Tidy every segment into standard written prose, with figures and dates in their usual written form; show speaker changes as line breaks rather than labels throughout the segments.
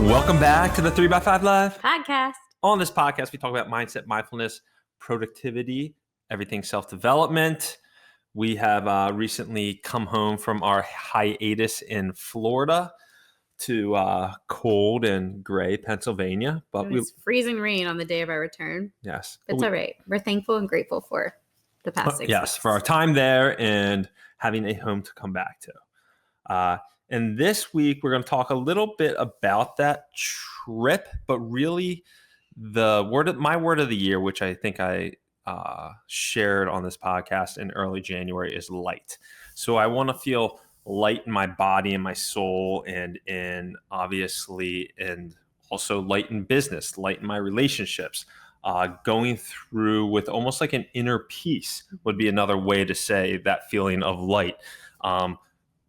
Welcome back to the 3x5 Live
podcast.
On this podcast, we talk about mindset, mindfulness, productivity, everything self-development. We have recently come home from our hiatus in Florida to cold and gray Pennsylvania.
But it was freezing rain on the day of our return.
Yes.
It's all right. We're thankful and grateful for the past 6 weeks.
Yes, for our time there and having a home to come back to. And this week, we're going to talk a little bit about that trip, but really my word of the year, which I think I shared on this podcast in early January, is light. So I want to feel light in my body and my soul and also light in business, light in my relationships. Going through with almost like an inner peace would be another way to say that feeling of light.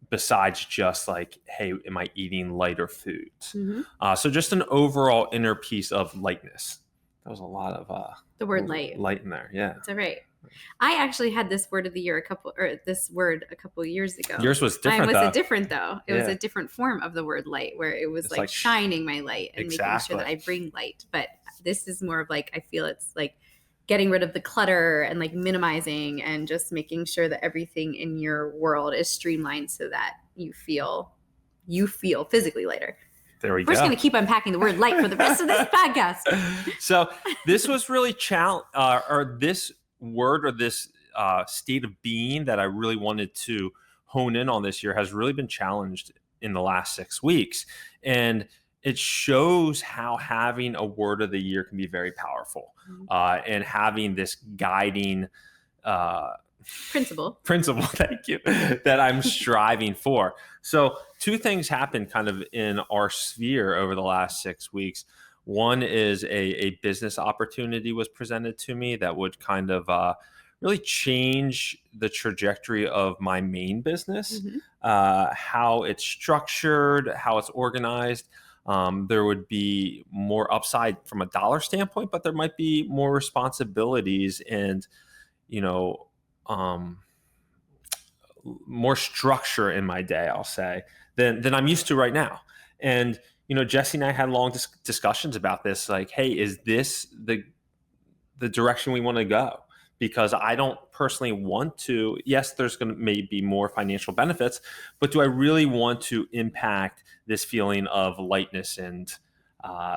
Besides just like, hey, am I eating lighter foods? Mm-hmm. So just an overall inner peace of lightness. That was a lot of
the word light
in there. Yeah,
it's all right. I actually had this word of the year a couple of years ago.
Yours was different.
Mine was different though. It was a different form of the word light, where it was like shining my light and making sure that I bring light. But this is more of like, I feel it's like getting rid of the clutter and like minimizing and just making sure that everything in your world is streamlined so that you feel physically lighter.
There we go.
We're just going to keep unpacking the word light for the rest of this podcast.
So this was really this word or this state of being that I really wanted to hone in on this year has really been challenged in the last 6 weeks. And it shows how having a word of the year can be very powerful, and having this guiding principle, thank you, that I'm striving for. So 2 things happened kind of in our sphere over the last 6 weeks. One is a business opportunity was presented to me that would kind of really change the trajectory of my main business, how it's structured, how it's organized. There would be more upside from a dollar standpoint, but there might be more responsibilities and, more structure in my day, I'll say, than I'm used to right now. And, Jessie and I had long discussions about this, like, hey, is this the direction we want to go? Because I don't personally want to, yes, there's going to maybe more financial benefits, but do I really want to impact this feeling of lightness and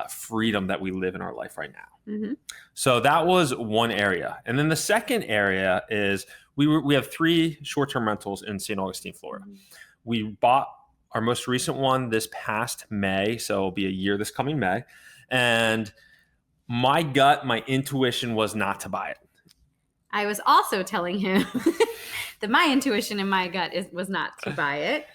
freedom that we live in our life right now? Mm-hmm. So that was one area. And then the second area is we have 3 short-term rentals in St. Augustine, Florida. Mm-hmm. We bought our most recent one this past May, so it'll be a year this coming May. And my intuition was not to buy it.
I was also telling him that my intuition and my gut was not to buy it.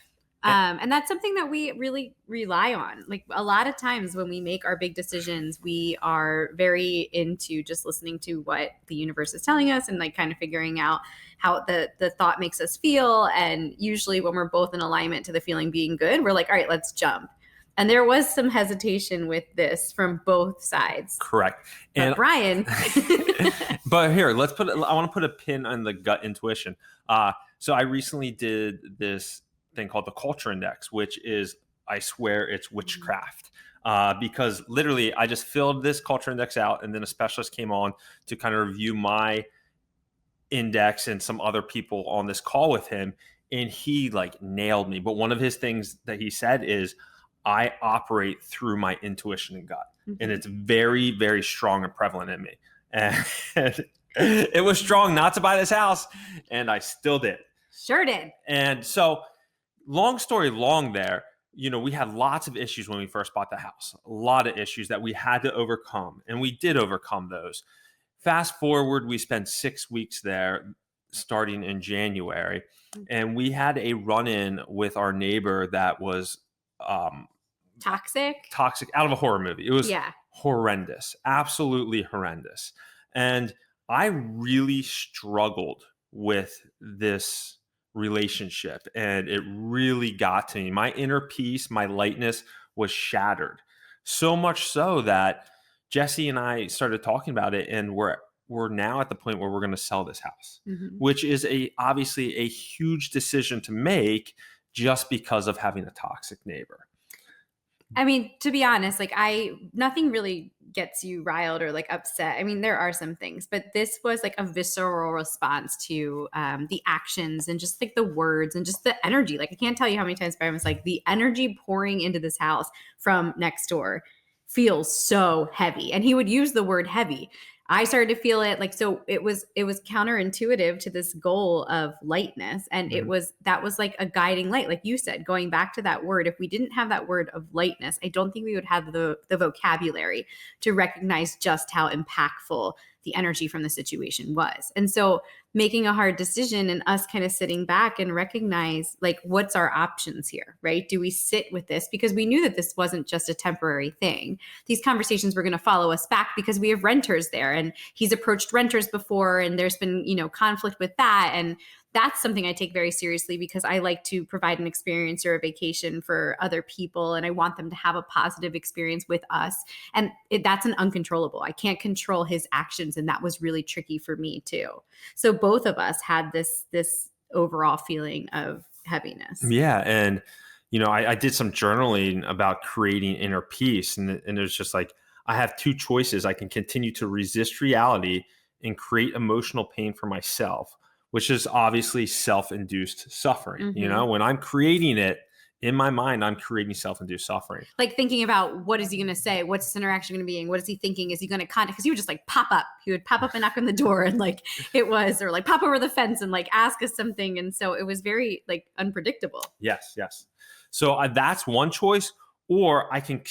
And that's something that we really rely on. Like a lot of times when we make our big decisions, we are very into just listening to what the universe is telling us and like kind of figuring out how the thought makes us feel. And usually when we're both in alignment to the feeling being good, we're like, all right, let's jump. And there was some hesitation with this from both sides.
Correct.
And Bryan.
But here, I want to put a pin on the gut intuition. So I recently did this thing called the Culture Index, which is, I swear it's witchcraft. Because literally I just filled this Culture Index out, and then a specialist came on to kind of review my index and some other people on this call with him. And he like nailed me. But one of his things that he said is, I operate through my intuition and gut. Mm-hmm. And it's very, very strong and prevalent in me. And it was strong not to buy this house, and I still did.
Sure did.
And so long story long there, we had lots of issues when we first bought the house, a lot of issues that we had to overcome, and we did overcome those. Fast forward, we spent 6 weeks there starting in January, and we had a run-in with our neighbor that was
toxic
out of a horror movie. It was horrendous, absolutely horrendous. And I really struggled with this relationship, and it really got to me. My inner peace, my lightness was shattered. So much so that Jessie and I started talking about it, and we're now at the point where we're going to sell this house, which is obviously a huge decision to make just because of having a toxic neighbor.
I mean, to be honest, like nothing really gets you riled or like upset. I mean, there are some things, but this was like a visceral response to the actions and just like the words and just the energy. Like I can't tell you how many times Brian was like, the energy pouring into this house from next door feels so heavy, and he would use the word heavy. I started to feel it like, so it was counterintuitive to this goal of lightness. And
Mhm.
that was like a guiding light. Like you said, going back to that word, if we didn't have that word of lightness, I don't think we would have the vocabulary to recognize just how impactful the energy from the situation was. And so making a hard decision and us kind of sitting back and recognize like, what's our options here, right? Do we sit with this? Because we knew that this wasn't just a temporary thing. These conversations were going to follow us back because we have renters there, and he's approached renters before, and there's been, conflict with that. And that's something I take very seriously because I like to provide an experience or a vacation for other people, and I want them to have a positive experience with us. And that's an uncontrollable. I can't control his actions, and that was really tricky for me too. So both of us had this overall feeling of heaviness.
Yeah. And, I did some journaling about creating inner peace. And it was just like, I have two choices. I can continue to resist reality and create emotional pain for myself, which is obviously self-induced suffering.
Mhm.
When I'm creating it in my mind, I'm creating self-induced suffering.
Like thinking about what is he going to say? What's this interaction going to be? And what is he thinking? Is he going to contact? Because he would just like pop up. He would pop up and knock on the door and like or like pop over the fence and like ask us something. And so it was very like unpredictable.
Yes, yes. So that's one choice, or I can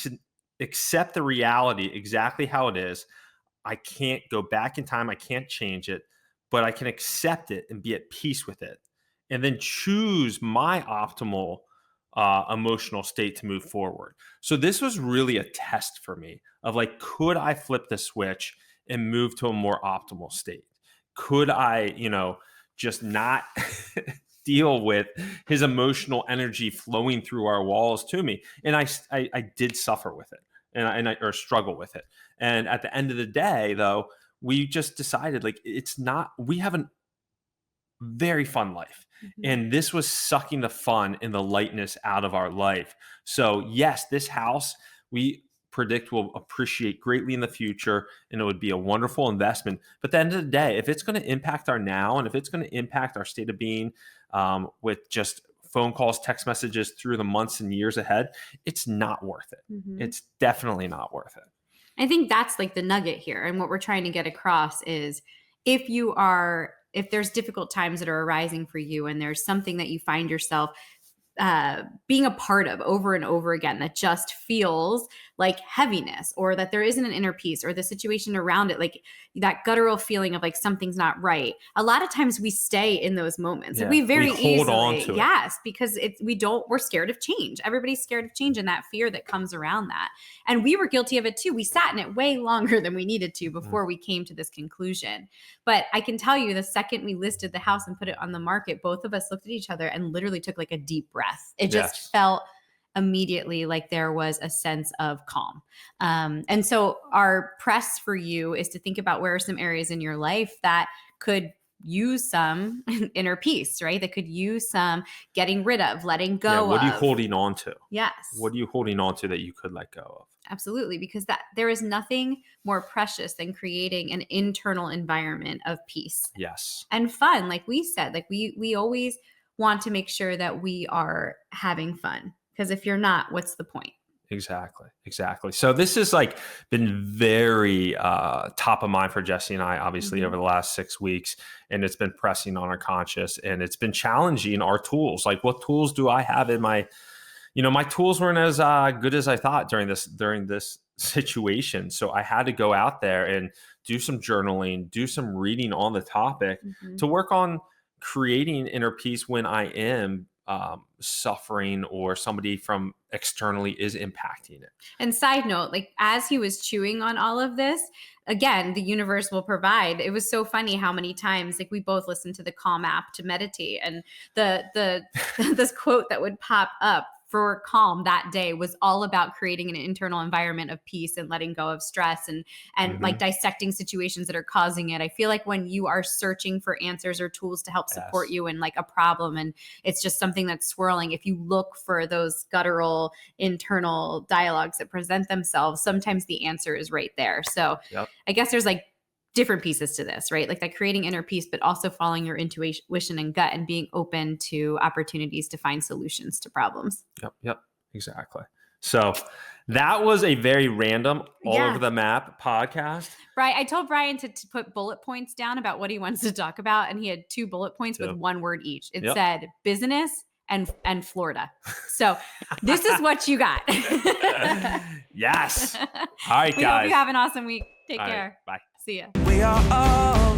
accept the reality exactly how it is. I can't go back in time. I can't change it, but I can accept it and be at peace with it, and then choose my optimal emotional state to move forward. So this was really a test for me of like, could I flip the switch and move to a more optimal state? Could I, just not deal with his emotional energy flowing through our walls to me? And I did suffer with it, and I or struggle with it. And at the end of the day, though, we just decided like it's not. We have a very fun life,
Mhm.
and this was sucking the fun and the lightness out of our life. So yes, this house we predict will appreciate greatly in the future, and it would be a wonderful investment. But at the end of the day, if it's going to impact our now, and if it's going to impact our state of being, with just phone calls, text messages through the months and years ahead, it's not worth it.
Mhm.
It's definitely not worth it.
I think that's like the nugget here. And what we're trying to get across is if there's difficult times that are arising for you and there's something that you find yourself being a part of over and over again that just feels like heaviness, or that there isn't an inner peace, or the situation around it, like that guttural feeling of like something's not right. A lot of times we stay in those moments. Like
Yeah,
we
we
very
hold on
easily,
to it.
yes, because we're scared of change. Everybody's scared of change and that fear that comes around that. And we were guilty of it too. We sat in it way longer than we needed to
Mm.
before we came to this conclusion. But I can tell you, the second we listed the house and put it on the market, both of us looked at each other and literally took like a deep breath. It just
Yes.
felt immediately like there was a sense of calm. And so our press for you is to think about where are some areas in your life that could use some inner peace, right? That could use some getting rid of, letting
Yeah.
go
What are you
of.
holding on to?
Yes.
What are you holding on to that you could let go of?
Absolutely, because that there is nothing more precious than creating an internal environment of peace
Yes.
and fun. Like we said, like we always want to make sure that we are having fun, because if you're not, what's the point?
Exactly. Exactly. So this has like been very top of mind for Jesse and I, obviously,
Mhm.
over the last 6 weeks, and it's been pressing on our conscious, and it's been challenging our tools. Like, what tools do I have in my, my tools weren't as good as I thought during this situation. So I had to go out there and do some journaling, do some reading on the topic
Mhm.
to work on creating inner peace when I am suffering or somebody from externally is impacting it.
And side note, like as he was chewing on all of this, again, the universe will provide. It was so funny how many times like we both listened to the Calm app to meditate, and the this quote that would pop up for calm that day was all about creating an internal environment of peace and letting go of stress and like dissecting situations that are causing it. I feel like when you are searching for answers or tools to help support you in like a problem and it's just something that's swirling, if you look for those guttural internal dialogues that present themselves, sometimes the answer is right there. So I guess there's like different pieces to this, right? Like that creating inner peace, but also following your intuition and gut and being open to opportunities to find solutions to problems.
Yep, exactly. So that was a very random, all over the map podcast.
Right. I told Bryan to put bullet points down about what he wants to talk about. And he had 2 bullet points with 1 word each. It said business and Florida. So this is what you got.
Yes. All right, guys.
We hope you have an awesome week. Take care.
Right, bye.
See ya.
We are all